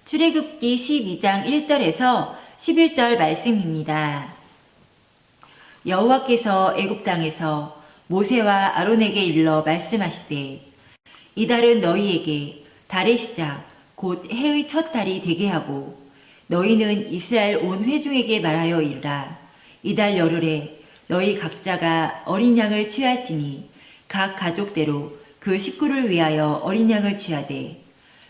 출애굽기 12장 1절에서 11절 말씀입니다. 여호와께서 애굽 땅에서 모세와 아론에게 일러 말씀하시되 이 달은 너희에게 달의 시작 곧 해의 첫 달이 되게 하고 너희는 이스라엘 온 회중에게 말하여 이르라. 이 달 열흘에 너희 각자가 어린 양을 취할지니 각 가족대로 그 식구를 위하여 어린 양을 취하되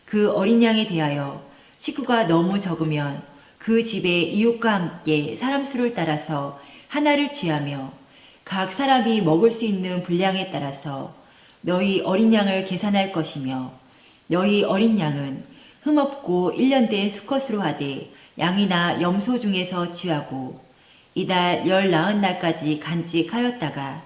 그 어린 양에 대하여 식구가 너무 적으면 그 집의 이웃과 함께 사람 수를 따라서 하나를 취하며 각 사람이 먹을 수 있는 분량에 따라서 너희 어린 양을 계산할 것이며 너희 어린 양은 흠없고 1년 된 수컷으로 하되 양이나 염소 중에서 취하고 이달 19날까지 간직하였다가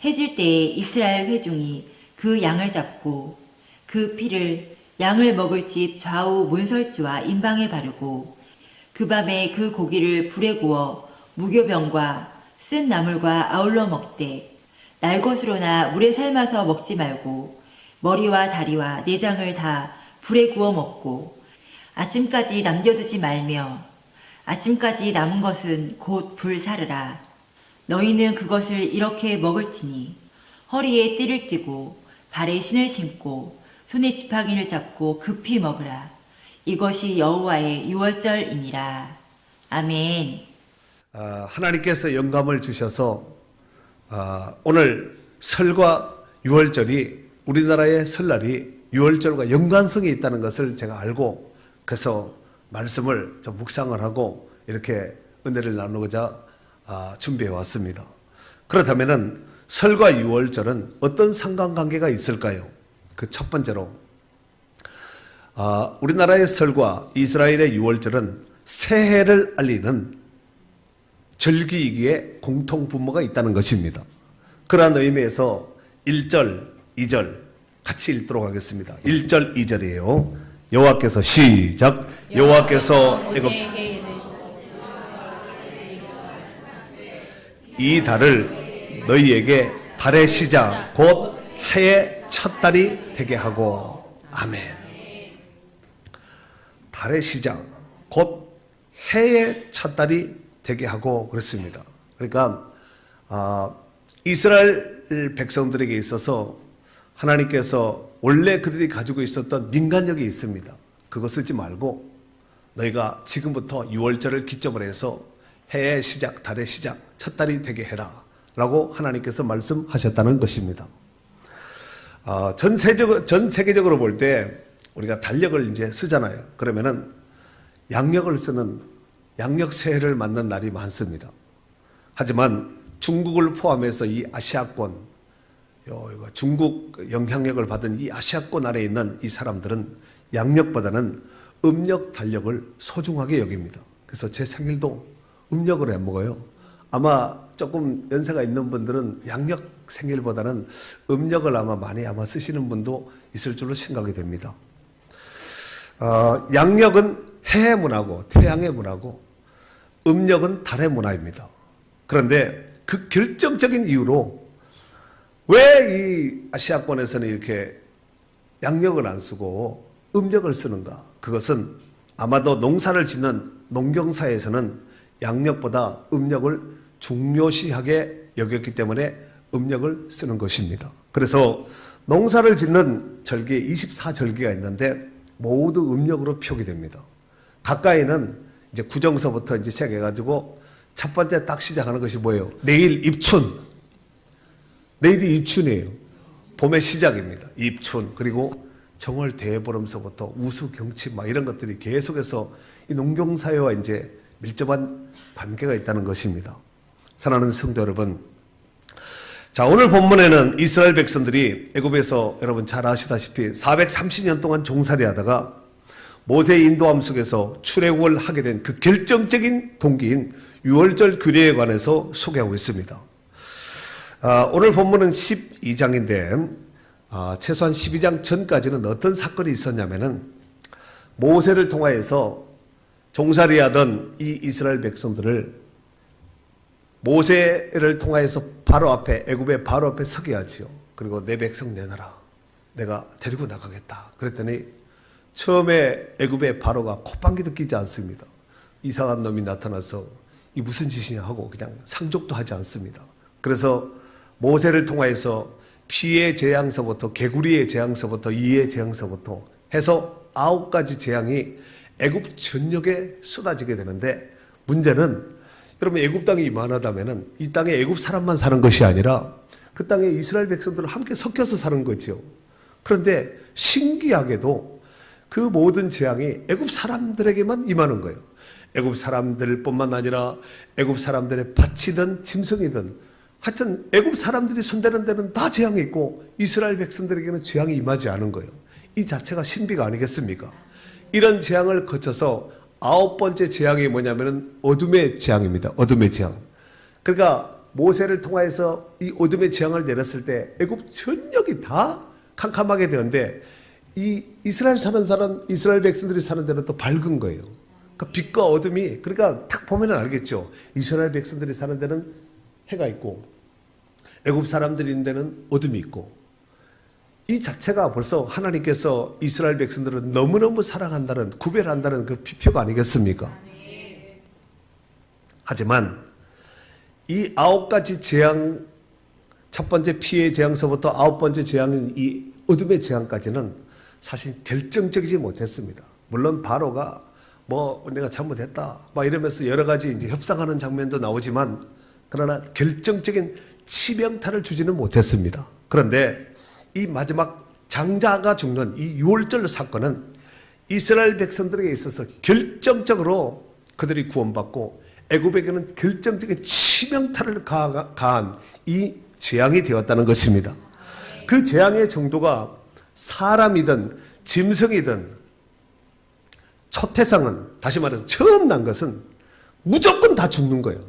해질 때에 이스라엘 회중이 그 양을 잡고 그 피를 양을 먹을 집 좌우 문설주와 임방에 바르고 그 밤에 그 고기를 불에 구워 무교병과 쓴 나물과 아울러 먹되 날것으로나 물에 삶아서 먹지 말고 머리와 다리와 내장을 다 불에 구워 먹고 아침까지 남겨두지 말며 아침까지 남은 것은 곧 불사르라. 너희는 그것을 이렇게 먹을지니 허리에 띠를 띠고 발에 신을 신고 손에 지팡이를 잡고 급히 먹으라. 이것이 여호와의 유월절이니라. 아멘. 하나님께서 영감을 주셔서 오늘 설과 유월절이 우리나라의 설날이 유월절과 연관성이 있다는 것을 제가 알고 그래서 말씀을 좀 묵상을 하고 이렇게 은혜를 나누고자 준비해 왔습니다. 그렇다면 설과 유월절은 어떤 상관관계가 있을까요? 그 첫 번째로 우리나라의 설과 이스라엘의 유월절은 새해를 알리는 절기이기에 공통분모가 있다는 것입니다. 그러한 의미에서 1절, 2절 같이 읽도록 하겠습니다. 1절, 2절이에요. 여호와께서 시작. 여호와께서 애굽 이 달을 너희에게 달의 시작 곧 해의 첫 달이 되게 하고 아멘. 달의 시작 곧 해의 첫 달이 되게 하고 그렇습니다. 그러니까 이스라엘 백성들에게 있어서 하나님께서 원래 그들이 가지고 있었던 민간력이 있습니다. 그거 쓰지 말고 너희가 지금부터 유월절을 기점으로 해서 해의 시작, 달의 시작, 첫 달이 되게 해라 라고 하나님께서 말씀하셨다는 것입니다. 전 세계적으로 볼 때 우리가 달력을 이제 쓰잖아요. 그러면은 양력을 쓰는 양력 새해를 맞는 날이 많습니다. 하지만 중국을 포함해서 이 아시아권, 중국 영향력을 받은 이 아시아권 아래에 있는 이 사람들은 양력보다는 음력 달력을 소중하게 여깁니다. 그래서 제 생일도 음력으로 해먹어요. 아마 조금 연세가 있는 분들은 양력 생일보다는 음력을 많이 쓰시는 분도 있을 줄로 생각이 됩니다. 양력은 해의 문화고 태양의 문화고 음력은 달의 문화입니다. 그런데 그 결정적인 이유로 왜 이 아시아권에서는 이렇게 양력을 안 쓰고 음력을 쓰는가? 그것은 아마도 농사를 짓는 농경사에서는 양력보다 음력을 중요시하게 여겼기 때문에 음력을 쓰는 것입니다. 그래서 농사를 짓는 절기 24절기가 있는데 모두 음력으로 표기됩니다. 가까이는 이제 구정서부터 이제 시작해가지고 첫 번째 딱 시작하는 것이 뭐예요? 내일 입춘. 내일이 입춘이에요. 봄의 시작입니다. 입춘. 그리고 정월 대보름서부터 우수경치 이런 것들이 계속해서 이 농경사회와 이제 밀접한 관계가 있다는 것입니다. 사랑하는 성도 여러분, 자, 오늘 본문에는 이스라엘 백성들이 애굽에서 여러분 잘 아시다시피 430년 동안 종살이 하다가 모세의 인도함 속에서 출애굽을 하게 된 그 결정적인 동기인 유월절 규례에 관해서 소개하고 있습니다. 오늘 본문은 12장인데 최소한 12장 전까지는 어떤 사건이 있었냐면은 모세를 통하여서 종살이하던 이 이스라엘 백성들을 모세를 통하여서 바로 앞에 애굽의 바로 앞에 서게 하지요. 그리고 내 백성 내놔라. 내가 데리고 나가겠다. 그랬더니 처음에 애굽의 바로가 콧방귀도 끼지 않습니다. 이상한 놈이 나타나서 이 무슨 짓이냐 하고 그냥 상족도 하지 않습니다. 그래서 모세를 통하여서 피의 재앙서부터 개구리의 재앙서부터 이의 재앙서부터 해서 9가지 재앙이 애굽 전역에 쏟아지게 되는데, 문제는 여러분 애굽 땅이 이만하다면은 이 땅에 애굽 사람만 사는 것이 아니라 그 땅에 이스라엘 백성들은 함께 섞여서 사는 거죠. 그런데 신기하게도 그 모든 재앙이 애굽 사람들에게만 임하는 거예요. 애굽 사람들뿐만 아니라 애굽 사람들의 밭이든 짐승이든 하여튼 애굽 사람들이 손대는 데는 다 재앙이 있고 이스라엘 백성들에게는 재앙이 임하지 않은 거예요. 이 자체가 신비가 아니겠습니까? 이런 재앙을 거쳐서 9번째 재앙이 뭐냐면은 어둠의 재앙입니다. 어둠의 재앙. 그러니까 모세를 통하여서 이 어둠의 재앙을 내렸을 때 애굽 전역이 다 캄캄하게 되는데 이 이스라엘 백성들이 사는 데는 또 밝은 거예요. 그러니까 빛과 어둠이, 그러니까 딱 보면 알겠죠. 이스라엘 백성들이 사는 데는 해가 있고 애굽 사람들이 있는 데는 어둠이 있고, 이 자체가 벌써 하나님께서 이스라엘 백성들을 너무너무 사랑한다는, 구별한다는 그 비표가 아니겠습니까? 하지만 이 9가지 재앙, 첫 번째 피의 재앙서부터 9번째 재앙인 이 어둠의 재앙까지는 사실 결정적이지 못했습니다. 물론 바로가 뭐 내가 잘못했다 막 이러면서 여러 가지 이제 협상하는 장면도 나오지만, 그러나 결정적인 치명타를 주지는 못했습니다. 그런데 이 마지막 장자가 죽는 이 6월절 사건은 이스라엘 백성들에게 있어서 결정적으로 그들이 구원받고 애굽에게는 결정적인 치명타를 가한 이 재앙이 되었다는 것입니다. 그 재앙의 정도가 사람이든 짐승이든 초태상은, 다시 말해서 처음 난 것은 무조건 다 죽는 거예요.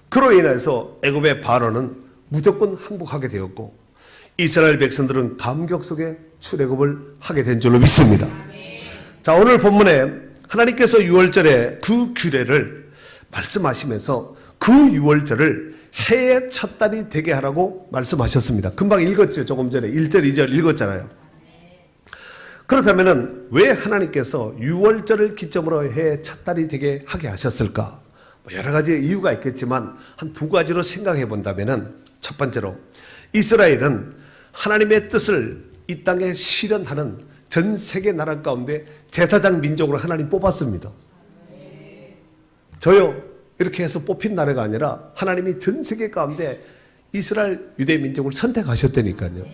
그로 인해서 애굽의 바로는 무조건 항복하게 되었고 이스라엘 백성들은 감격 속에 출애굽을 하게 된 줄로 믿습니다. 자, 오늘 본문에 하나님께서 유월절에 그 규례를 말씀하시면서 그 유월절을 해의 첫 달이 되게 하라고 말씀하셨습니다. 금방 읽었죠. 조금 전에 1절 2절 읽었잖아요. 그렇다면 왜 하나님께서 유월절을 기점으로 해의 첫 달이 되게 하게 하셨을까? 여러 가지 이유가 있겠지만 한 2가지로 생각해 본다면, 첫 번째로 이스라엘은 하나님의 뜻을 이 땅에 실현하는 전 세계 나라 가운데 제사장 민족으로 하나님 뽑았습니다. 저요 이렇게 해서 뽑힌 나라가 아니라 하나님이 전 세계 가운데 이스라엘 유대 민족을 선택하셨다니까요.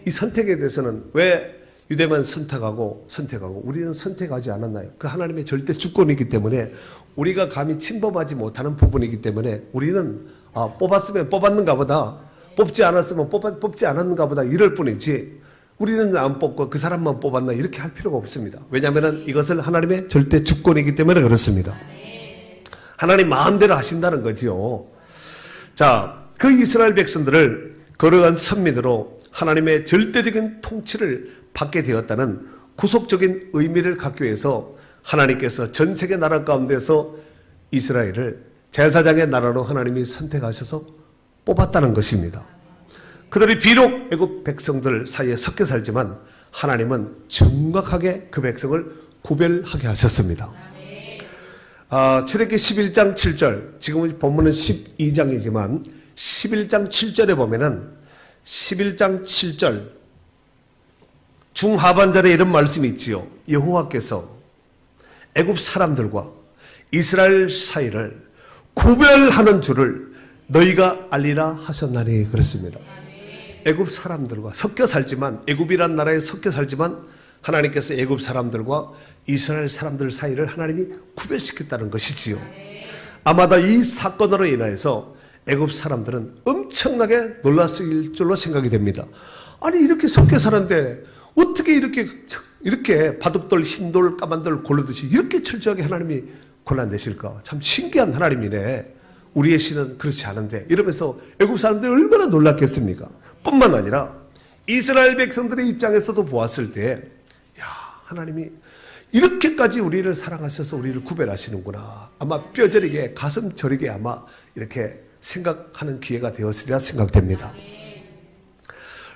이 선택에 대해서는 왜 유대만 선택하고 우리는 선택하지 않았나요? 그 하나님의 절대 주권이기 때문에, 우리가 감히 침범하지 못하는 부분이기 때문에 우리는 뽑았으면 뽑았는가 보다, 뽑지 않았으면 뽑지 않았는가 보다 이럴 뿐이지, 우리는 안 뽑고 그 사람만 뽑았나 이렇게 할 필요가 없습니다. 왜냐하면 이것을 하나님의 절대 주권이기 때문에 그렇습니다. 하나님 마음대로 하신다는 거지요. 자, 그 이스라엘 백성들을 거룩한 선민으로 하나님의 절대적인 통치를 받게 되었다는 구속적인 의미를 갖기 위해서 하나님께서 전 세계 나라 가운데서 이스라엘을 제사장의 나라로 하나님이 선택하셔서 뽑았다는 것입니다. 그들이 비록 애굽 백성들 사이에 섞여 살지만 하나님은 정확하게 그 백성을 구별하게 하셨습니다. 출애굽기 11장 7절, 지금은 본문은 12장이지만 11장 7절에 보면은 11장 7절 중하반절에 이런 말씀이 있지요. 여호와께서 애굽 사람들과 이스라엘 사이를 구별하는 줄을 너희가 알리라 하셨나니 그랬습니다. 애굽 사람들과 섞여 살지만, 애굽이란 나라에 섞여 살지만 하나님께서 애굽 사람들과 이스라엘 사람들 사이를 하나님이 구별시켰다는 것이지요. 아마도 이 사건으로 인해서 애굽 사람들은 엄청나게 놀랐을 줄로 생각이 됩니다. 아니 이렇게 섞여 사는데 어떻게 이렇게 바둑돌, 흰돌, 까만돌 고르듯이 이렇게 철저하게 하나님이 골라내실까? 참 신기한 하나님이네. 우리의 신은 그렇지 않은데, 이러면서 애굽 사람들이 얼마나 놀랐겠습니까? 뿐만 아니라 이스라엘 백성들의 입장에서도 보았을 때, 야, 하나님이 이렇게까지 우리를 사랑하셔서 우리를 구별하시는구나. 아마 뼈저리게, 가슴 저리게 아마 이렇게 생각하는 기회가 되었으리라 생각됩니다.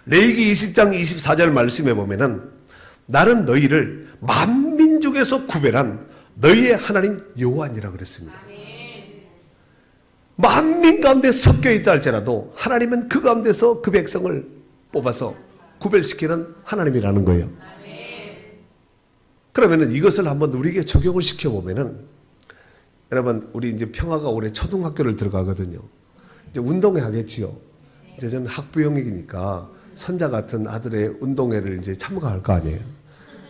레위기 20장 24절 말씀에 보면은 나는 너희를 만민족에서 구별한 너희의 하나님 여호와니라 그랬습니다. 만민 가운데 섞여 있다 할지라도 하나님은 그 가운데서 그 백성을 뽑아서 구별시키는 하나님이라는 거예요. 그러면은 이것을 한번 우리에게 적용을 시켜보면은, 여러분, 우리 이제 평화가 올해 초등학교를 들어가거든요. 이제 운동회 하겠지요. 이제 저는 학부형이니까 선자 같은 아들의 운동회를 이제 참가할 거 아니에요.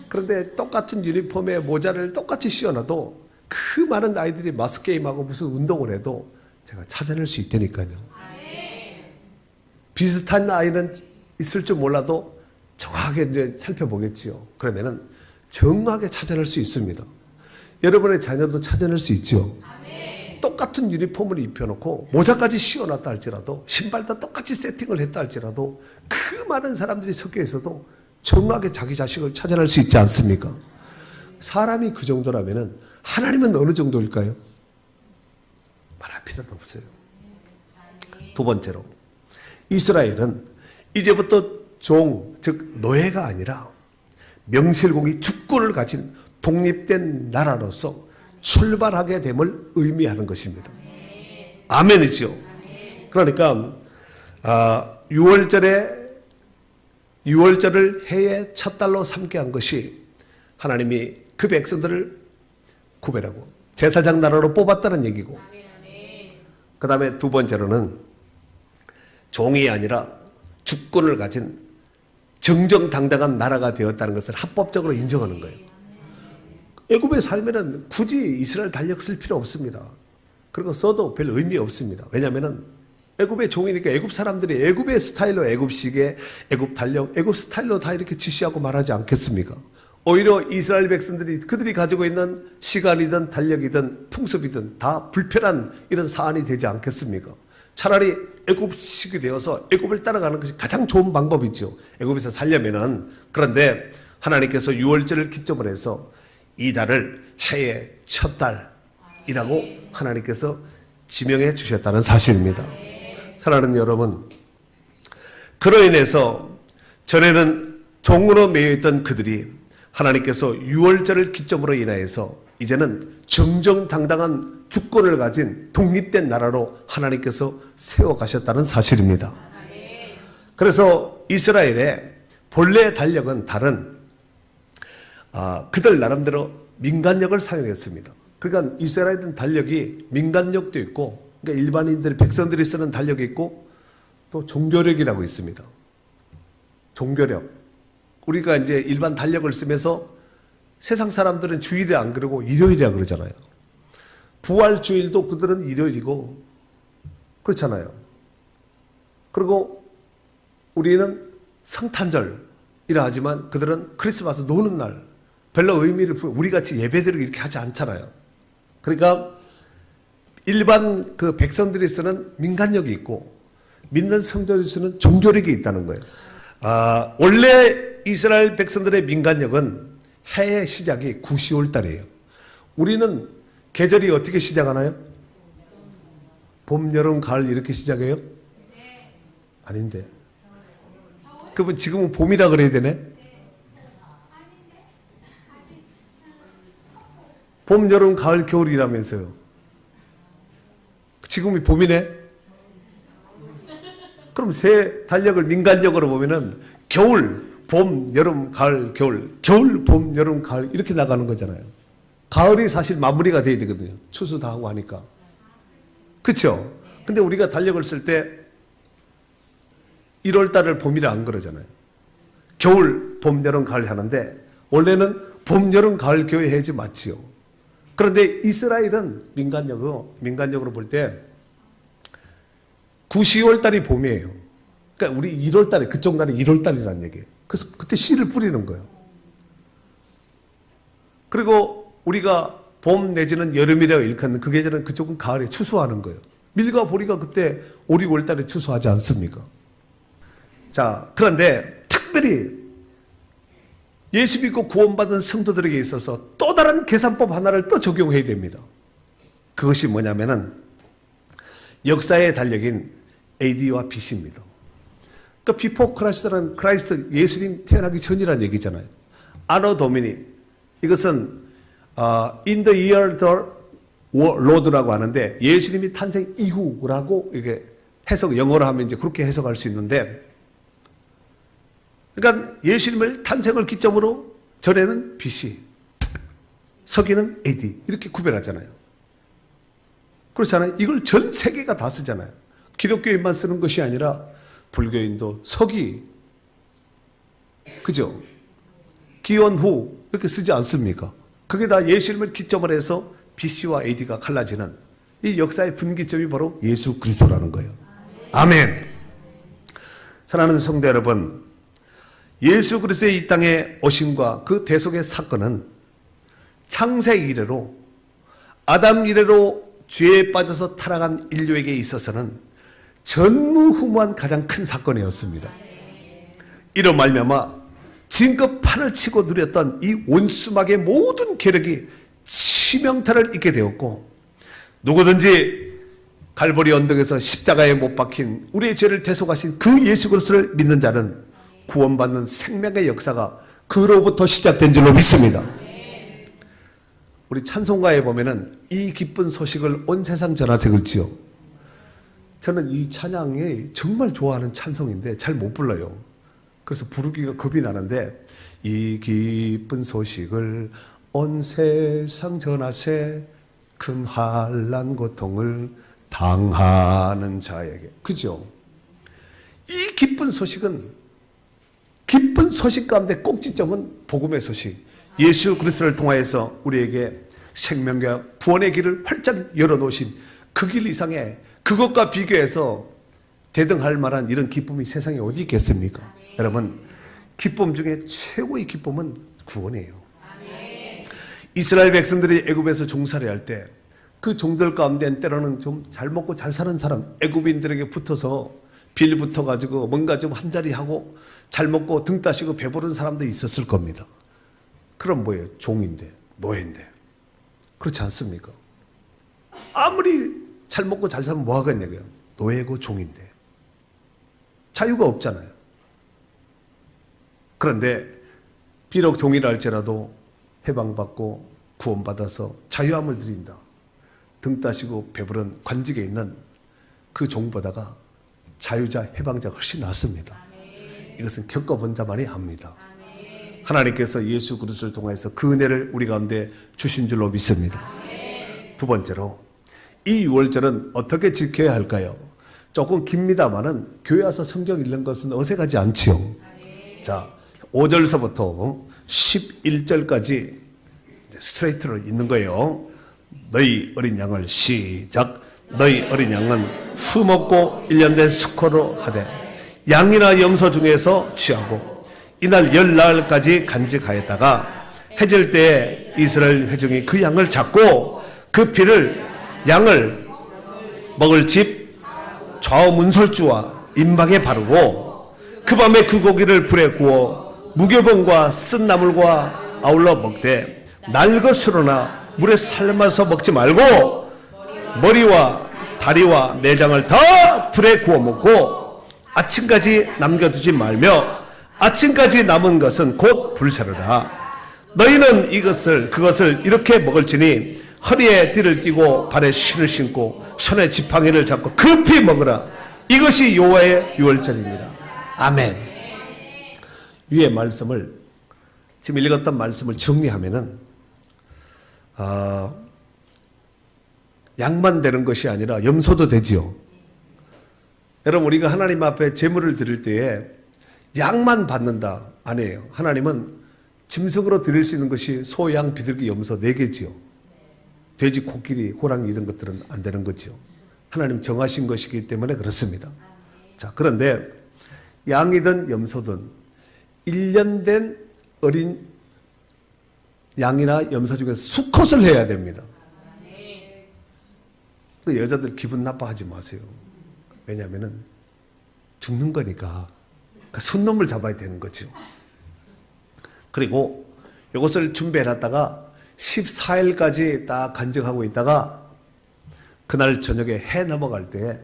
그런데 똑같은 유니폼에 모자를 똑같이 씌워놔도 그 많은 아이들이 마스게임하고 무슨 운동을 해도 제가 찾아낼 수 있다니까요. 비슷한 아이는 있을 줄 몰라도 정확하게 이제 살펴보겠지요. 그러면은 정확하게 찾아낼 수 있습니다. 여러분의 자녀도 찾아낼 수 있죠. 똑같은 유니폼을 입혀놓고 모자까지 씌워놨다 할지라도, 신발도 똑같이 세팅을 했다 할지라도 그 많은 사람들이 섞여 있어도 정확하게 자기 자식을 찾아낼 수 있지 않습니까? 사람이 그 정도라면은 하나님은 어느 정도일까요? 말할 필요도 없어요. 두 번째로, 이스라엘은 이제부터 종, 즉 노예가 아니라 명실공히 주권을 가진 독립된 나라로서 출발하게 됨을 의미하는 것입니다. 아멘이죠. 그러니까 6월절을 해의 첫 달로 삼게 한 것이 하나님이 그 백성들을 구별하고 제사장 나라로 뽑았다는 얘기고, 그 다음에 두 번째로는 종이 아니라 주권을 가진 정정당당한 나라가 되었다는 것을 합법적으로 인정하는 거예요. 애굽에 살면은 굳이 이스라엘 달력 쓸 필요 없습니다. 그리고 써도 별 의미 없습니다. 왜냐하면은 애굽의 종이니까 애굽 사람들이 애굽의 스타일로, 애굽식의 애굽 달력, 애굽 스타일로 다 이렇게 지시하고 말하지 않겠습니까? 오히려 이스라엘 백성들이 그들이 가지고 있는 시간이든 달력이든 풍습이든 다 불편한 이런 사안이 되지 않겠습니까? 차라리 애굽식이 되어서 애굽을 따라가는 것이 가장 좋은 방법이죠. 애굽에서 살려면은. 그런데 하나님께서 6월절을 기점으로 해서 이 달을 해의 첫 달이라고 하나님께서 지명해 주셨다는 사실입니다. 사랑하는 여러분, 그로 인해서 전에는 종으로 매여있던 그들이 하나님께서 6월절을 기점으로 인하여서 이제는 정정당당한 주권을 가진 독립된 나라로 하나님께서 세워가셨다는 사실입니다. 그래서 이스라엘의 본래 달력은 다른 그들 나름대로 민간력을 사용했습니다. 그러니까 이스라엘은 달력이 민간력도 있고, 그러니까 일반인들, 백성들이 쓰는 달력이 있고, 또 종교력이라고 있습니다. 종교력. 우리가 이제 일반 달력을 쓰면서 세상 사람들은 주일에 안 그러고 일요일이라 그러잖아요. 부활 주일도 그들은 일요일이고 그렇잖아요. 그리고 우리는 성탄절이라 하지만 그들은 크리스마스 노는 날, 별로 의미를 우리같이 예배드리고 이렇게 하지 않잖아요. 그러니까 일반 그 백성들이 쓰는 민간력이 있고 믿는 성도들이 쓰는 종교력이 있다는 거예요. 원래 이스라엘 백성들의 민간력은 해의 시작이 9, 10월 달이에요. 우리는 계절이 어떻게 시작하나요? 봄, 여름, 가을 이렇게 시작해요? 아닌데. 그러면 지금은 봄이라 그래야 되네? 봄, 여름, 가을, 겨울이라면서요. 지금이 봄이네? 그럼 새 달력을 민간력으로 보면은 겨울, 봄, 여름, 가을, 겨울, 겨울, 봄, 여름, 가을 이렇게 나가는 거잖아요. 가을이 사실 마무리가 돼야 되거든요. 추수 다 하고 하니까. 그렇죠? 근데 우리가 달력을 쓸 때 1월 달을 봄이라 안 그러잖아요. 겨울, 봄, 여름, 가을 하는데 원래는 봄, 여름, 가을, 겨울 해야지 맞지요. 그런데 이스라엘은 민간력으로 볼 때 9, 10월 달이 봄이에요. 그러니까 우리 1월 달에, 그쪽 날이 1월 달이라는 얘기예요. 그래서 그때 씨를 뿌리는 거예요. 그리고 우리가 봄 내지는 여름이라고 일컫는 그 계절은 그쪽은 가을에 추수하는 거예요. 밀과 보리가 그때 5, 6월 달에 추수하지 않습니까? 자, 그런데 특별히 예수 믿고 구원받은 성도들에게 있어서 또 다른 계산법 하나를 또 적용해야 됩니다. 그것이 뭐냐면은 역사의 달력인 AD와 BC입니다. 그러니까 비포 크라이스트라는 크라이스트 예수님 태어나기 전이라는 얘기잖아요. 아노 도미니, 이것은 in the year the Lord라고 하는데 예수님이 탄생 이후라고 이게 영어로 하면 이제 그렇게 해석할 수 있는데, 그러니까 예수님을 탄생을 기점으로 전에는 BC, 서기는 AD 이렇게 구별하잖아요. 그렇잖아요. 이걸 전 세계가 다 쓰잖아요. 기독교인만 쓰는 것이 아니라 불교인도 서기, 그죠? 기원후 이렇게 쓰지 않습니까? 그게 다 예수님을 기점으로 해서 BC와 AD가 갈라지는 이 역사의 분기점이 바로 예수 그리스도라는 거예요. 아멘. 사랑하는 성도 여러분, 예수 그리스도의 이 땅에 오심과 그 대속의 사건은 창세 이래로, 아담 이래로 죄에 빠져서 타락한 인류에게 있어서는 전무후무한 가장 큰 사건이었습니다. 이로 말미암아 지금껏 판을 치고 누렸던 이 원수막의 모든 괴력이 치명타를 입게 되었고, 누구든지 갈보리 언덕에서 십자가에 못 박힌 우리의 죄를 대속하신 그 예수 그리스도를 믿는 자는 구원받는 생명의 역사가 그로부터 시작된 줄로 믿습니다. 우리 찬송가에 보면은 이 기쁜 소식을 온 세상 전하세 그렇지요. 저는 이 찬양이 정말 좋아하는 찬송인데 잘 못 불러요. 그래서 부르기가 겁이 나는데, 이 기쁜 소식을 온 세상 전하세 큰 환난 고통을 당하는 자에게. 그죠? 이 기쁜 소식은, 기쁜 소식 가운데 꼭지점은 복음의 소식, 예수 그리스도를 통하여서 우리에게 생명과 구원의 길을 활짝 열어놓으신 그 길 이상에 그것과 비교해서 대등할 만한 이런 기쁨이 세상에 어디 있겠습니까? 여러분, 기쁨 중에 최고의 기쁨은 구원이에요. 이스라엘 백성들이 애굽에서 종살이 할 때 그 종들 가운데는 때로는 좀 잘 먹고 잘 사는 사람, 애굽인들에게 붙어서 빌 붙어가지고 뭔가 좀 한자리 하고 잘 먹고 등 따시고 배부른 사람도 있었을 겁니다. 그럼 뭐예요? 종인데, 노예인데. 그렇지 않습니까? 아무리 잘 먹고 잘 살면 뭐 하겠냐고요? 노예고 종인데. 자유가 없잖아요. 그런데 비록 종이라 할지라도 해방받고 구원받아서 자유함을 드린다. 등 따시고 배부른 관직에 있는 그 종보다가 자유자, 해방자가 훨씬 낫습니다. 이것은 겪어본 자만이 압니다. 하나님께서 예수 그리스도를 통해서 그 은혜를 우리 가운데 주신 줄로 믿습니다. 두 번째로, 이 유월절은 어떻게 지켜야 할까요? 조금 깁니다만은 교회 와서 성경 읽는 것은 어색하지 않지요. 자, 5절서부터 11절까지 스트레이트로 있는 거예요. 너희 어린 양을 시작. 너희 어린 양은 흠없고 1년 된 수코로 하되 양이나 염소 중에서 취하고 이날 10나흘까지 간직하였다가 해질 때에 이스라엘 회중이 그 양을 잡고 그 피를 양을 먹을 집 좌우 문설주와 임박에 바르고 그 밤에 그 고기를 불에 구워 무교병과 쓴 나물과 아울러 먹되 날것으로나 물에 삶아서 먹지 말고 머리와 다리와 내장을 다 불에 구워 먹고 아침까지 남겨두지 말며 아침까지 남은 것은 곧 불사르라. 너희는 그것을 이렇게 먹을지니 허리에 띠를 띠고 발에 신을 신고 손에 지팡이를 잡고 급히 먹으라. 이것이 여호와의 유월절입니다. 아멘. 위의 말씀을, 지금 읽었던 말씀을 정리하면은 양만 되는 것이 아니라 염소도 되지요. 여러분, 우리가 하나님 앞에 제물을 드릴 때에 양만 받는다 아니에요. 하나님은 짐승으로 드릴 수 있는 것이 소, 양, 비둘기, 염소 4개지요. 돼지, 코끼리, 호랑이 이런 것들은 안 되는 거죠. 하나님 정하신 것이기 때문에 그렇습니다. 자, 그런데 양이든 염소든 1년 된 어린 양이나 염소 중에서 수컷을 해야 됩니다. 여자들 기분 나빠하지 마세요. 왜냐하면 죽는 거니까 순놈을 잡아야 되는 거죠. 그리고 이것을 준비해놨다가 14일까지 딱 간직하고 있다가 그날 저녁에 해 넘어갈 때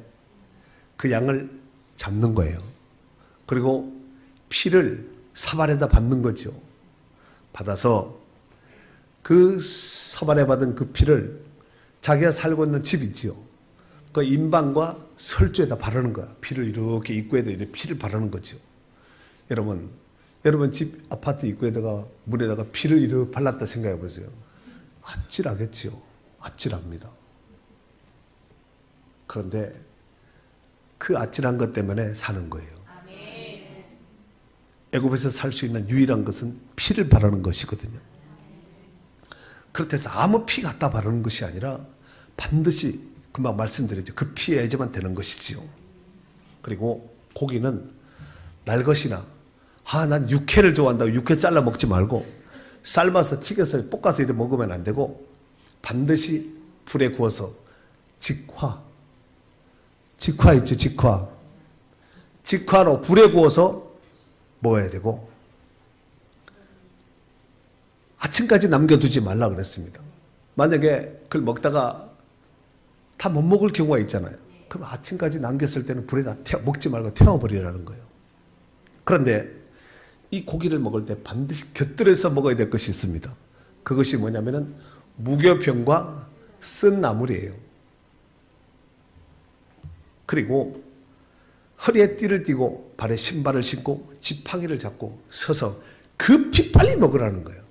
그 양을 잡는 거예요. 그리고 피를 사발에다 밟는 거죠. 받아서 그 서반에 받은 그 피를 자기가 살고 있는 집 있지요. 그 인방과 설주에다 바르는 거야. 피를 이렇게 입구에다 이렇게 피를 바르는 거죠. 여러분 집 아파트 입구에다가 문에다가 피를 이렇게 발랐다 생각해 보세요. 아찔하겠지요. 아찔합니다. 그런데 그 아찔한 것 때문에 사는 거예요. 애굽에서 살 수 있는 유일한 것은 피를 바르는 것이거든요. 그렇다고 해서 아무 피 갖다 바르는 것이 아니라 반드시 금방 말씀드렸죠. 그 피에 애제만 되는 것이지요. 그리고 고기는 날 것이나 난 육회를 좋아한다고 육회 잘라 먹지 말고 삶아서 튀겨서 볶아서 이렇게 먹으면 안 되고 반드시 불에 구워서 직화 있죠. 직화로 불에 구워서 먹어야 되고 아침까지 남겨두지 말라 그랬습니다. 만약에 그걸 먹다가 다 못 먹을 경우가 있잖아요. 그럼 아침까지 남겼을 때는 불에다 먹지 말고 태워버리라는 거예요. 그런데 이 고기를 먹을 때 반드시 곁들여서 먹어야 될 것이 있습니다. 그것이 뭐냐면은 무교병과 쓴 나물이에요. 그리고 허리에 띠를 띠고 발에 신발을 신고 지팡이를 잡고 서서 급히 빨리 먹으라는 거예요.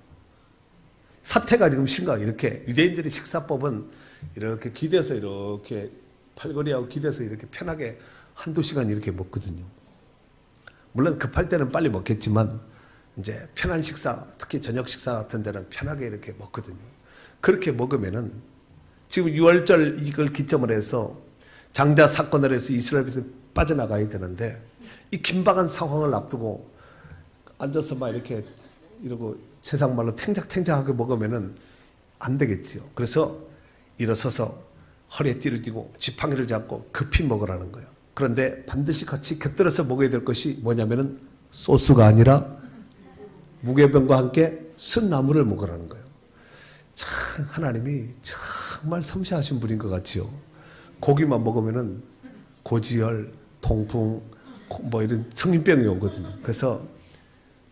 사태가 지금 심각해. 이렇게 유대인들의 식사법은 이렇게 기대서 이렇게 팔걸이하고 기대서 이렇게 편하게 한두 시간 이렇게 먹거든요. 물론 급할 때는 빨리 먹겠지만 이제 편한 식사, 특히 저녁 식사 같은 데는 편하게 이렇게 먹거든요. 그렇게 먹으면은 지금 6월절 이걸 기점으로 해서 장자 사건을 해서 이스라엘에서 빠져나가야 되는데 이 긴박한 상황을 앞두고 앉아서 막 이렇게 이러고 세상 말로 탱작탱작하게 먹으면은 안 되겠지요. 그래서 일어서서 허리에 띠를 띠고 지팡이를 잡고 급히 먹으라는 거예요. 그런데 반드시 같이 곁들여서 먹어야 될 것이 뭐냐면은 소스가 아니라 무교병과 함께 쓴나물을 먹으라는 거예요. 참 하나님이 정말 섬세하신 분인 것 같지요. 고기만 먹으면은 고지혈, 통풍, 뭐 이런 성인병이 오거든요. 그래서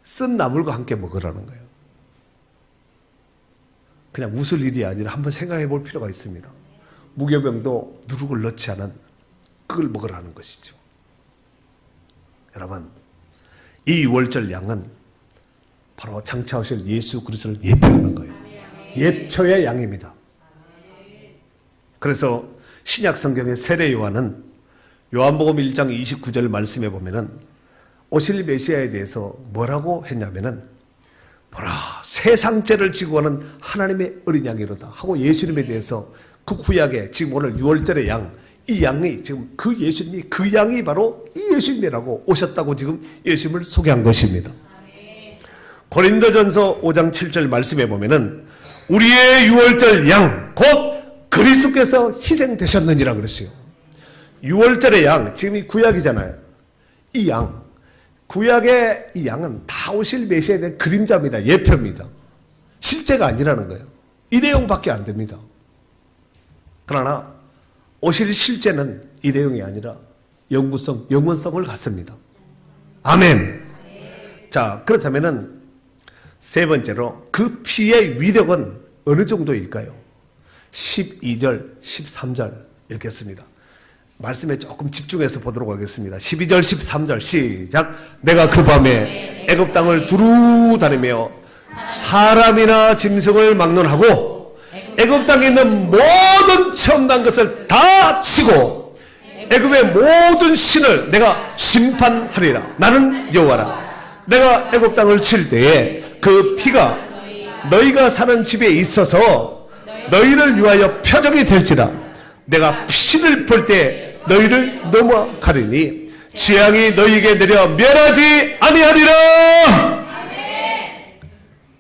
쓴 나물과 함께 먹으라는 거예요. 그냥 웃을 일이 아니라 한번 생각해 볼 필요가 있습니다. 무교병도 누룩을 넣지 않은 그걸 먹으라는 것이죠. 여러분, 이 6월절 양은 바로 장차오실 예수 그리스도를 예표하는 거예요. 예표의 양입니다. 그래서 신약 성경의 세례 요한은 요한복음 1장 29절 말씀에 보면은 오실 메시아에 대해서 뭐라고 했냐면은 보라 세상 죄를 지고 가는 하나님의 어린 양이로다 하고 예수님에 대해서 그 구약에 지금 오늘 6월절의 양, 이 양이 지금 그 예수님이 그 양이 바로 이 예수님이라고 오셨다고 지금 예수님을 소개한 것입니다. 고린도전서 5장 7절 말씀에 보면은 우리의 6월절 양 곧 그리스도께서 희생되셨느니라 그랬어요. 6월절의 양, 지금 이 구약이잖아요. 이 양, 구약의 이 양은 다 오실 메시아에 대한 그림자입니다. 예표입니다. 실제가 아니라는 거예요. 이 내용밖에 안 됩니다. 그러나 오실 실제는 이 내용이 아니라 영구성, 영원성을 갖습니다. 아멘. 자, 그렇다면은 세 번째로 그 피의 위력은 어느 정도일까요? 12절, 13절 읽겠습니다. 말씀에 조금 집중해서 보도록 하겠습니다. 12절, 13절 시작. 내가 그 밤에 애굽 땅을 두루 다니며 사람이나 짐승을 막론하고 애굽 땅에 있는 모든 처음 난 것을 다 치고 애굽의 모든 신을 내가 심판하리라. 나는 여호와라. 내가 애굽 땅을 칠 때에 그 피가 너희가 사는 집에 있어서 너희를 위하여 표적이 될지라. 내가 피를 볼 때 너희를 넘어가리니 재앙이 너희에게 내려 멸하지 아니하리라.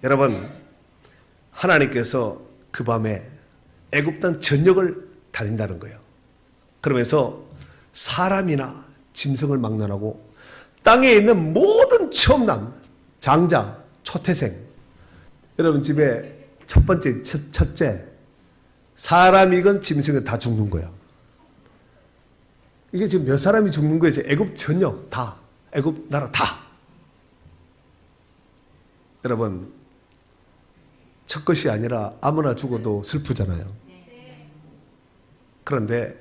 여러분, 하나님께서 그 밤에 애굽 땅 전역을 다닌다는 거예요. 그러면서 사람이나 짐승을 막론하고 땅에 있는 모든 처음난 장자, 초태생, 여러분 집에 첫 번째, 첫째 사람이건 짐승이건 다 죽는 거야. 이게 지금 몇 사람이 죽는 거예요? 애굽 전역 다, 애굽 나라 다. 여러분, 첫 것이 아니라 아무나 죽어도 슬프잖아요. 그런데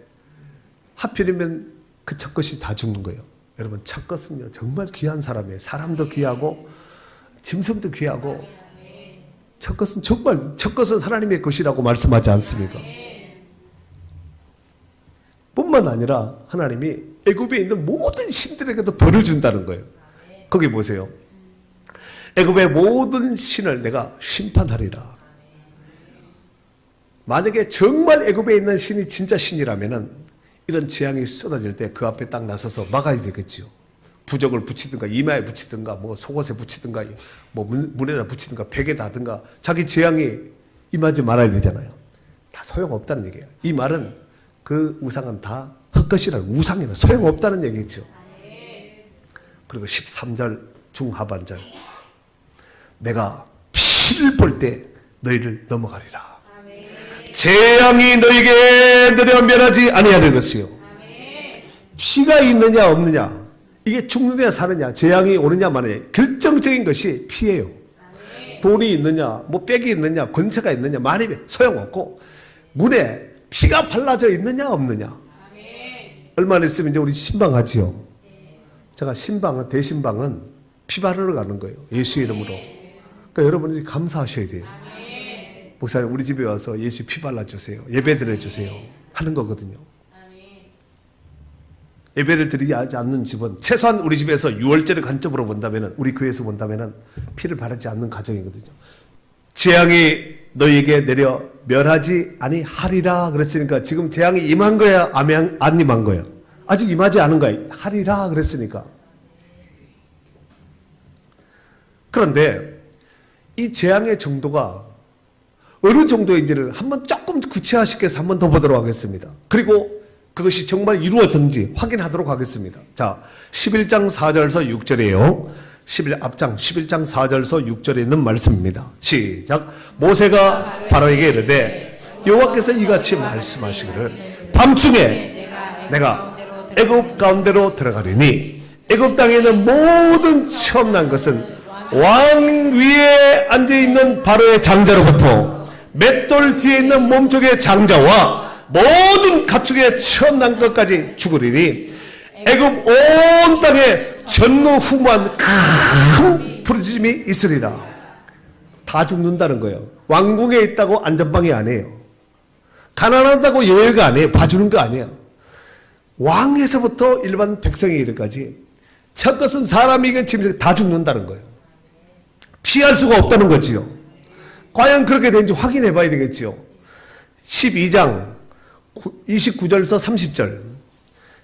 하필이면 그 첫 것이 다 죽는 거예요. 여러분, 첫 것은요 정말 귀한 사람이에요. 사람도 귀하고 짐승도 귀하고, 첫 것은 정말, 첫 것은 하나님의 것이라고 말씀하지 않습니까? 뿐만 아니라 하나님이 애굽에 있는 모든 신들에게도 벌을 준다는 거예요. 거기 보세요. 애굽의 모든 신을 내가 심판하리라. 만약에 정말 애굽에 있는 신이 진짜 신이라면은 이런 재앙이 쏟아질 때 그 앞에 딱 나서서 막아야 되겠지요. 부적을 붙이든가 이마에 붙이든가 뭐 속옷에 붙이든가 뭐 문에다 붙이든가 벽에다 하든가 자기 재앙이 임하지 말아야 되잖아요. 다 소용없다는 얘기예요. 이 말은 그 우상은 다 헛것이라는, 우상이나 소용없다는 얘기죠. 그리고 13절 중하반절, 내가 피를 볼 때 너희를 넘어가리라. 재앙이 너희에게 내려 면하지 아니하는 것이요. 피가 있느냐 없느냐, 이게 죽느냐 사느냐, 재앙이 오느냐 마느냐, 결정적인 것이 피예요. 돈이 있느냐, 뭐 빽이 있느냐, 권세가 있느냐, 많이 소용없고, 문에 피가 발라져 있느냐 없느냐. 얼마나 있으면 이제 우리 신방하지요. 제가 신방은, 대신방은 피 바르러 가는 거예요. 예수 이름으로. 그러니까 여러분들이 감사하셔야 돼요. 목사님, 우리 집에 와서 예수 피 발라주세요, 예배 드려주세요 하는 거거든요. 예배를 드리지 않는 집은, 최소한 우리 집에서 6월절의 관점으로 본다면, 우리 교회에서 본다면 피를 바르지 않는 가정이거든요. 재앙이 너희에게 내려 멸하지 아니하리라 그랬으니까 지금 재앙이 임한 거야, 안 임한 거야? 아직 임하지 않은 거야. 하리라 그랬으니까. 그런데 이 재앙의 정도가 어느 정도인지를 한번 조금 구체화시켜서 한번 더 보도록 하겠습니다. 그리고 그것이 정말 이루어졌는지 확인하도록 하겠습니다. 자, 11장 4절에서 6절이에요. 앞장 11장 4절에서 6절에 있는 말씀입니다. 시작. 모세가 바로에게 이르되 여호와께서 이같이 말씀하시기를 밤중에 내가 애굽 가운데로 들어가리니 애굽 땅에 있는 모든 처음 난 것은 왕 위에 앉아있는 바로의 장자로부터 맷돌 뒤에 있는 몸쪽의 장자와 모든 가축의 처음 난 것까지 죽으리니 애굽 온 땅에 전무후무한 큰 부르짖음이 있으리라. 다 죽는다는 거예요. 왕궁에 있다고 안전방이 아니에요. 가난하다고 예외가 아니에요. 봐주는 거 아니에요. 왕에서부터 일반 백성에 이르까지 첫 것은 사람이건 짐승 다 죽는다는 거예요. 피할 수가 없다는 거지요. 과연 그렇게 되는지 확인해 봐야 되겠지요. 12장 29절에서 30절,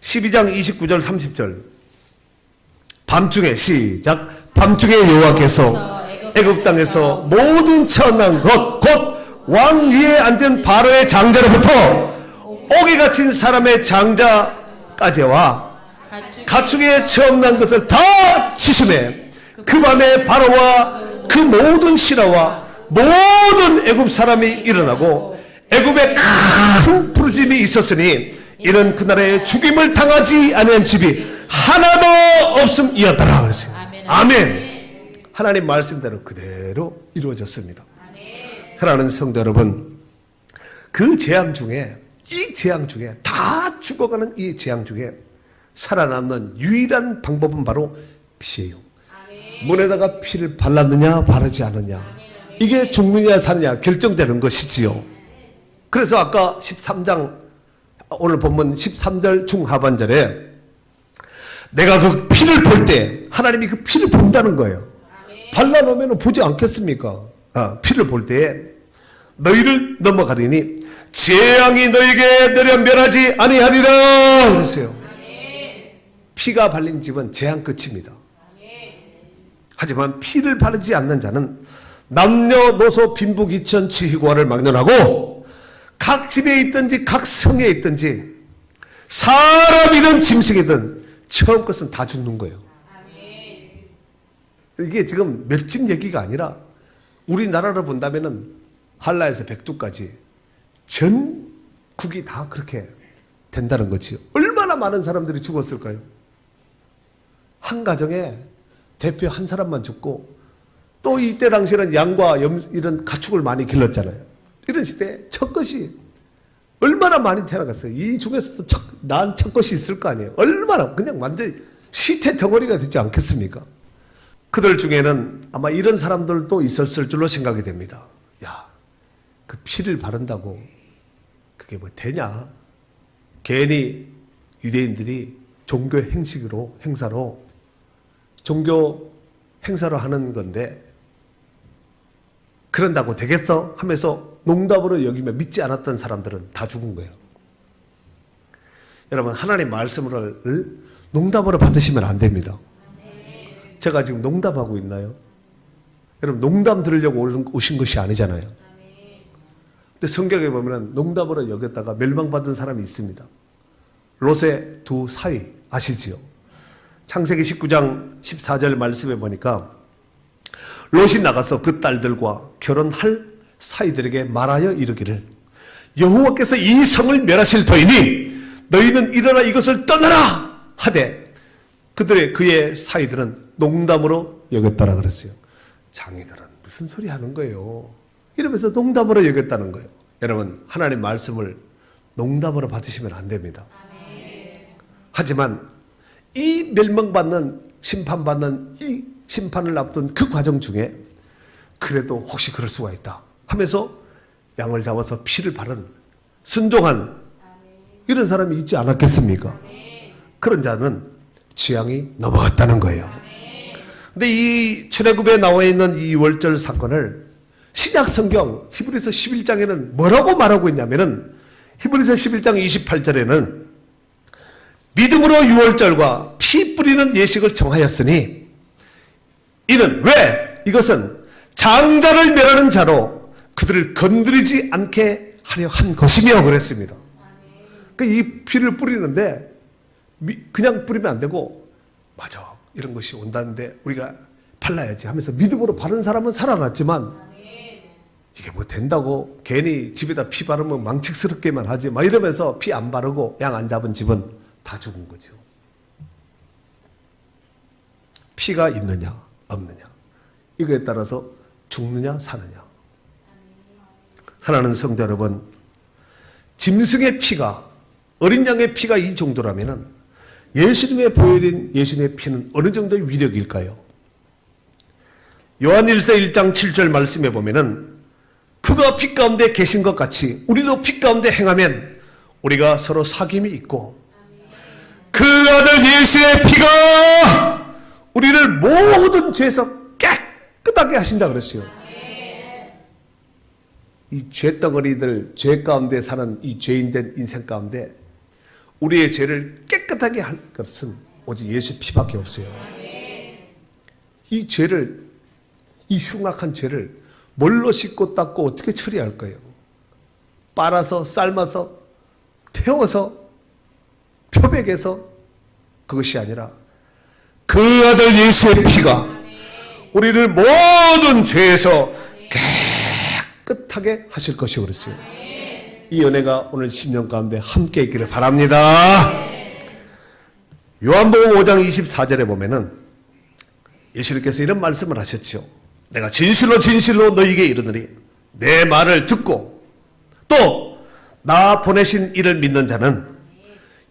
12장 29절 30절. 밤중에, 시작. 밤중에 여호와께서 애굽 땅에서 모든 처난 것 곧 왕 위에 앉은 바로의 장자로부터 옥에 갇힌 사람의 장자까지와 가축의 처음 난 것을 다 치심해 그 밤에 바로와 그 모든 신하와 모든 애굽 사람이 일어나고 애굽에 큰 부르짐이 있었으니 이런 그날에 죽임을 당하지 않은 집이 하나도 없음이었더라 그랬어요. 아멘. 하나님 말씀대로 그대로 이루어졌습니다. 사랑하는 성도 여러분, 그 재앙 중에, 이 재앙 중에, 다 죽어가는 이 재앙 중에 살아남는 유일한 방법은 바로 피예요. 문에다가 피를 발랐느냐 바르지 않느냐, 이게 죽느냐 사느냐 결정되는 것이지요. 그래서 아까 13장, 오늘 본문 13절 중하반절에 내가 그 피를 볼 때 하나님이 그 피를 본다는 거예요. 발라놓으면 보지 않겠습니까? 피를 볼 때 너희를 넘어가리니 재앙이 너희에게 내려 멸하지 아니하리라 그랬어요. 피가 발린 집은 재앙 끝입니다. 하지만 피를 바르지 않는 자는 남녀노소 빈부귀천 지휘고하를 막론하고 각 집에 있든지 각 성에 있든지 사람이든 짐승이든 처음 것은 다 죽는 거예요. 이게 지금 몇 집 얘기가 아니라 우리나라로 본다면은 한라에서 백두까지 전국이 다 그렇게 된다는 거지요. 얼마나 많은 사람들이 죽었을까요? 한 가정에 대표 한 사람만 죽고 또 이때 당시에는 양과 이런 가축을 많이 길렀잖아요. 이런 시대에 첫 것이 얼마나 많이 태어나갔어요. 이 중에서도 난 첫 것이 있을 거 아니에요. 얼마나 그냥 완전히 시태 덩어리가 되지 않겠습니까? 그들 중에는 아마 이런 사람들도 있었을 줄로 생각이 됩니다. 야, 그 피를 바른다고 그게 뭐 되냐? 괜히 유대인들이 종교 행사로 종교 행사로 하는 건데 그런다고 되겠어? 하면서 농담으로 여기며 믿지 않았던 사람들은 다 죽은 거예요. 여러분, 하나님 말씀을 농담으로 받으시면 안 됩니다. 제가 지금 농담하고 있나요? 여러분, 농담 들으려고 오신 것이 아니잖아요. 근데 성경에 보면 농담으로 여겼다가 멸망받은 사람이 있습니다. 롯의 두 사위 아시지요? 창세기 19장 14절 말씀에 보니까 롯이 나가서 그 딸들과 결혼할 사이들에게 말하여 이르기를 여호와께서 이 성을 멸하실 터이니 너희는 일어나 이것을 떠나라 하되 그의 사이들은 농담으로 여겼다라 그랬어요. 장이들은 무슨 소리 하는 거예요? 이러면서 농담으로 여겼다는 거예요. 여러분, 하나님 말씀을 농담으로 받으시면 안 됩니다. 하지만 이 멸망받는 심판받는 이 심판을 앞둔 그 과정 중에 그래도 혹시 그럴 수가 있다 하면서 양을 잡아서 피를 바른 순종한 이런 사람이 있지 않았겠습니까? 그런 자는 재앙이 넘어갔다는 거예요. 근데 이 출애굽에 나와 있는 이 유월절 사건을 신약 성경 히브리서 11장에는 뭐라고 말하고 있냐면은 히브리서 11장 28절에는 믿음으로 유월절과 피 뿌리는 예식을 정하였으니 이는 왜? 이것은 장자를 멸하는 자로 그들을 건드리지 않게 하려 한 것이며 그랬습니다. 그러니까 이 피를 뿌리는데 그냥 뿌리면 안 되고 맞아 이런 것이 온다는데 우리가 발라야지 하면서 믿음으로 바른 사람은 살아났지만 이게 뭐 된다고 괜히 집에다 피 바르면 망측스럽게만 하지 막 이러면서 피 안 바르고 양 안 잡은 집은 다 죽은 거죠. 피가 있느냐 없느냐 이거에 따라서 죽느냐 사느냐. 사랑하는 성도 여러분, 짐승의 피가 어린 양의 피가 이 정도라면은 예수님의 보여드린 예수님의 피는 어느 정도의 위력일까요? 요한일서 1장 7절 말씀에 보면은 그가 피 가운데 계신 것 같이 우리도 피 가운데 행하면 우리가 서로 사귐이 있고 그 아들 예수의 피가 우리를 모든 죄에서 깨끗하게 하신다 그랬어요. 이 죄덩어리들 죄 가운데 사는 이 죄인된 인생 가운데 우리의 죄를 깨끗하게 할 것은 오직 예수 피밖에 없어요. 이 죄를 이 흉악한 죄를 뭘로 씻고 닦고 어떻게 처리할 거예요? 빨아서 삶아서 태워서 표백해서 그것이 아니라 그 아들 예수의 피가 우리를 모든 죄에서 깨끗하게 하실 것이고 그랬어요. 이 은혜가 오늘 10년 가운데 함께 있기를 바랍니다. 요한복음 5장 24절에 보면은 예수님께서 이런 말씀을 하셨죠. 내가 진실로 진실로 너희에게 이르노니 내 말을 듣고 또 나 보내신 이를 믿는 자는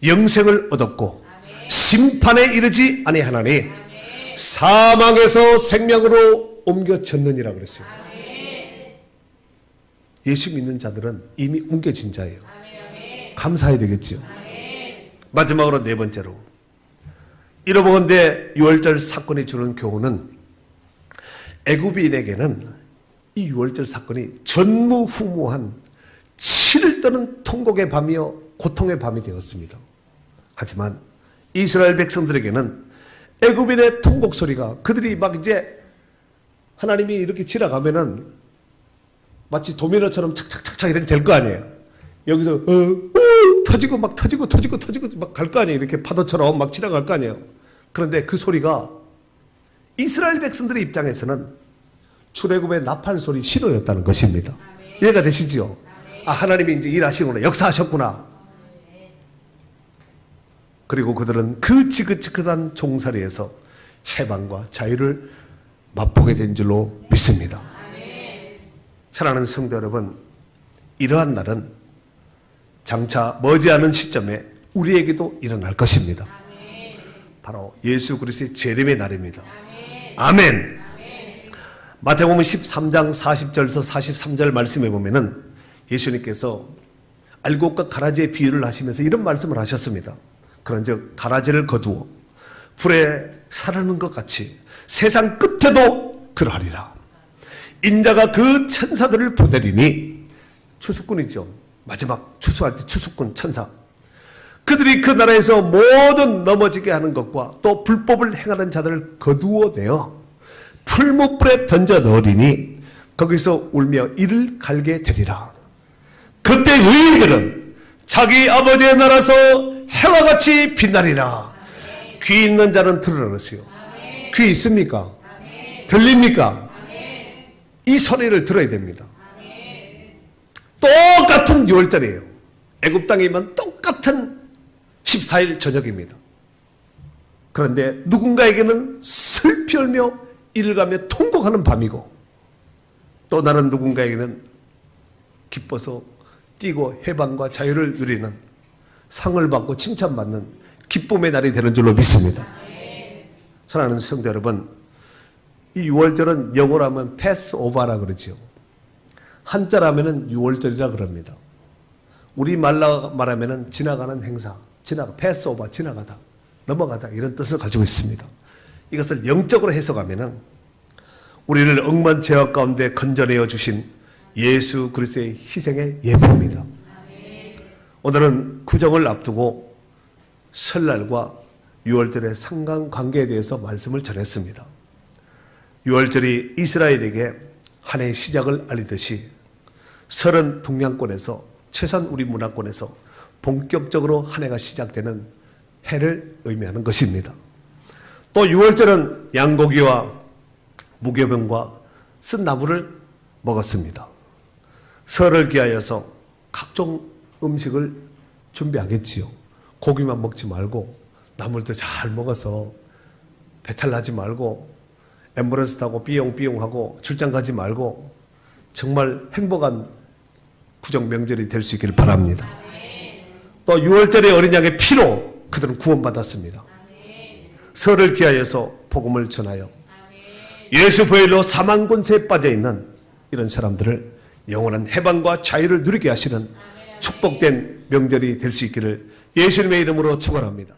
영생을 얻었고 심판에 이르지 아니하나니 사망에서 생명으로 옮겨졌느니라 그랬어요. 예수 믿는 자들은 이미 옮겨진 자예요. 감사해야 되겠죠. 마지막으로 네 번째로 이러보건대 유월절 사건이 주는 교훈은 애굽인에게는 이 유월절 사건이 전무후무한 치를 떠는 통곡의 밤이요 고통의 밤이 되었습니다. 하지만 이스라엘 백성들에게는 애굽인의 통곡 소리가 그들이 막 이제 하나님이 이렇게 지나가면은 마치 도미노처럼 착착착착 이렇게 될 거 아니에요. 여기서 터지고 막 터지고 막 갈 거 아니에요. 이렇게 파도처럼 막 지나갈 거 아니에요. 그런데 그 소리가 이스라엘 백성들의 입장에서는 출애굽의 나팔 소리 신호였다는 것입니다. 이해가 되시죠? 아, 하나님이 이제 일하시구나, 역사하셨구나. 그리고 그들은 그 지긋지긋한 종살이에서 해방과 자유를 맛보게 된 줄로 믿습니다. 사랑하는 성도 여러분, 이러한 날은 장차 머지않은 시점에 우리에게도 일어날 것입니다. 바로 예수 그리스도의 재림의 날입니다. 아멘. 마태복음 13장 40절에서 43절 말씀에 보면은 예수님께서 알곡과 가라지의 비유를 하시면서 이런 말씀을 하셨습니다. 그런즉 가라지를 거두어 불에 사르는 것 같이 세상 끝에도 그러하리라. 인자가 그 천사들을 보내리니, 추수꾼이죠. 마지막 추수할 때 추수꾼 천사. 그들이 그 나라에서 모든 넘어지게 하는 것과 또 불법을 행하는 자들을 거두어내어 풀무불에 던져 넣으리니 거기서 울며 이를 갈게 되리라. 그때 의인들은 자기 아버지의 나라에서 해와 같이 빛나리라. 귀 있는 자는 들으라시오. 귀 있습니까? 들립니까? 이 소리를 들어야 됩니다. 똑같은 6월절이에요. 애굽 땅에 있는 똑같은 14일 저녁입니다. 그런데 누군가에게는 슬피 울며 이를 가며 통곡하는 밤이고, 또 다른 누군가에게는 기뻐서 뛰고 해방과 자유를 누리는, 상을 받고 칭찬받는 기쁨의 날이 되는 줄로 믿습니다. 사랑하는 성도 여러분, 이 6월절은 영어로 하면 패스오버라 그러죠. 한자로 하면은 6월절이라 그럽니다. 우리 말로 말하면은 지나가는 행사, 패스오버, 지나가다, 넘어가다, 이런 뜻을 가지고 있습니다. 이것을 영적으로 해석하면은 우리를 억만 죄악 가운데 건져내어 주신 예수 그리스도의 희생의 예배입니다. 오늘은 구정을 앞두고 설날과 6월절의 상관관계에 대해서 말씀을 전했습니다. 6월절이 이스라엘에게 한 해의 시작을 알리듯이 설은 동양권에서, 최소한 우리 문화권에서 본격적으로 한 해가 시작되는 해를 의미하는 것입니다. 또 6월절은 양고기와 무교병과 쓴 나물을 먹었습니다. 설을 기하여서 각종 음식을 준비하겠지요. 고기만 먹지 말고 나물도 잘 먹어서 배탈 나지 말고 앰뷸런스 타고 삐용삐용하고 출장 가지 말고 정말 행복한 구정 명절이 될 수 있기를 바랍니다. 또 6월절의 어린 양의 피로 그들은 구원받았습니다. 설을 기하여서 복음을 전하여 예수 보혈로 사망 권세에 빠져있는 이런 사람들을 영원한 해방과 자유를 누리게 하시는 축복된 명절이 될 수 있기를 예수님의 이름으로 축원합니다.